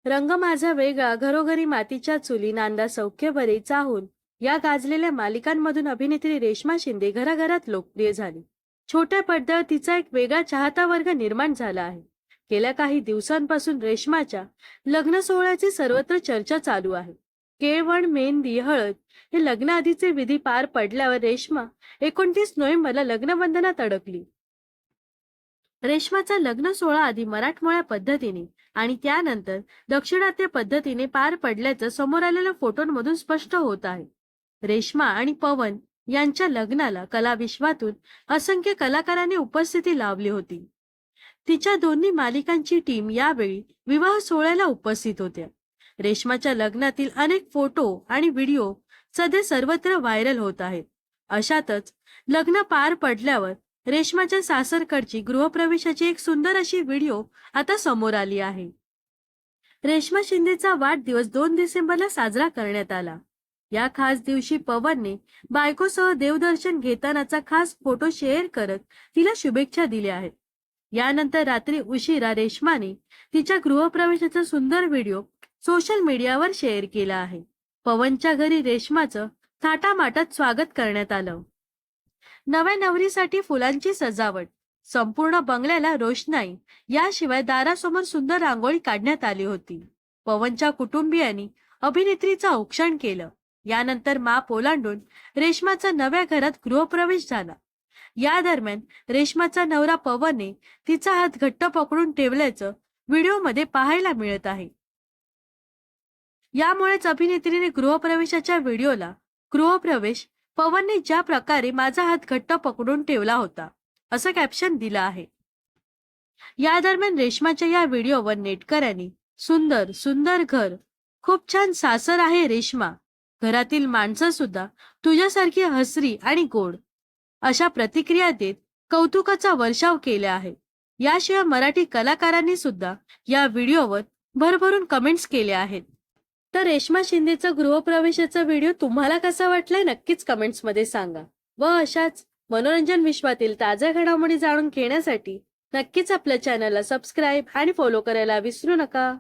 रंग माझा वेगळा, घरोघरी मातीच्या चुली, नांदा सौख्य बरे, चाहूल या गाजलेल्या मालिकांमधून अभिनेत्री रेश्मा शिंदे घराघरात लोकप्रिय झाली. छोट्या पडद्यावर तिचा एक वेगळा चाहता वर्ग निर्माण झाला आहे. गेल्या काही दिवसांपासून रेश्माच्या लग्न सोहळ्याची सर्वत्र चर्चा चालू आहे. केळवण, मेहंदी, हळद हे लग्नाआधीचे विधी पार पडल्यावर रेश्मा 29 नोव्हेंबरला लग्नबंधनात अडकली. रेश्माचा लग्न सोहळा आधी मराठमोळ्या पद्धतीने आणि त्यानंतर दाक्षिणात्य पद्धतीने पार पडल्याचं समोर आलेल्या फोटोंमधून स्पष्ट होत आहे. रेश्मा आणि पवन यांच्या लग्नाला कलाविश्वातून असंख्य कलाकारांनी उपस्थिती लावली होती. तिच्या दोन्ही मालिकांची टीम यावेळी विवाह सोहळ्याला उपस्थित होत्या. रेश्माच्या लग्नातील अनेक फोटो आणि व्हिडिओ सध्या सर्वत्र व्हायरल होत आहेत. अशातच लग्न पार पडल्यावर रेश्माच्या सासरकडची गृहप्रवेशाची एक सुंदर अशी व्हिडिओ आता समोर आली आहे. रेश्मा शिंदेचा वाढदिवस 2 डिसेंबरला साजरा करण्यात आला. या खास दिवशी पवनने बायकोसह देवदर्शन घेतानाचा खास फोटो शेअर करत तिला शुभेच्छा दिल्या आहेत. यानंतर रात्री उशिरा रेश्माने तिच्या गृहप्रवेशाचा सुंदर व्हिडिओ सोशल मीडियावर शेअर केला आहे. पवनच्या घरी रेश्माचं थाटामाटात स्वागत करण्यात आलं. नव्या नवरीसाठी फुलांची सजावट, संपूर्ण बंगल्याला रोषणाई, याशिवाय दारासमोर सुंदर रांगोळी काढण्यात आली होती. पवनच्या कुटुंबियांनी अभिनेत्रीचं औक्षण केलं. यानंतर माप ओलांडून रेश्माचा नव्या घरात गृहप्रवेश झाला. या दरम्यान रेश्माचा नवरा पवनने तिचा हात घट्ट पकडून ठेवल्याचं व्हिडिओमध्ये पाहायला मिळत आहे. यामुळेच अभिनेत्रीने गृहप्रवेशाच्या व्हिडिओला गृहप्रवेश पवनने ज्या प्रकारे माझा हात घट्ट पकडून ठेवला होता असं कॅप्शन दिलं आहे. या दरम्यान रेश्माच्या या व्हिडिओवर नेटकऱ्यांनी सुंदर सुंदर घर, खूप छान सासर आहे रेश्मा, घरातील माणसं सुद्धा तुझ्यासारखी हसरी आणि गोड अशा प्रतिक्रिया देत कौतुकाचा वर्षाव केला आहे. याशिवाय मराठी कलाकारांनी सुद्धा या व्हिडिओवर भरभरून कमेंट्स केले आहेत. तर रेश्मा शिंदेचा गृहप्रवेशाचा व्हिडिओ तुम्हाला कसा वाटलाय नक्कीच कमेंट्स मध्ये सांगा. व अशाच मनोरंजन विश्वातील ताज्या घडामोडी जाणून घेण्यासाठी नक्कीच आपल्या चॅनलला सबस्क्राईब आणि फॉलो करायला विसरू नका.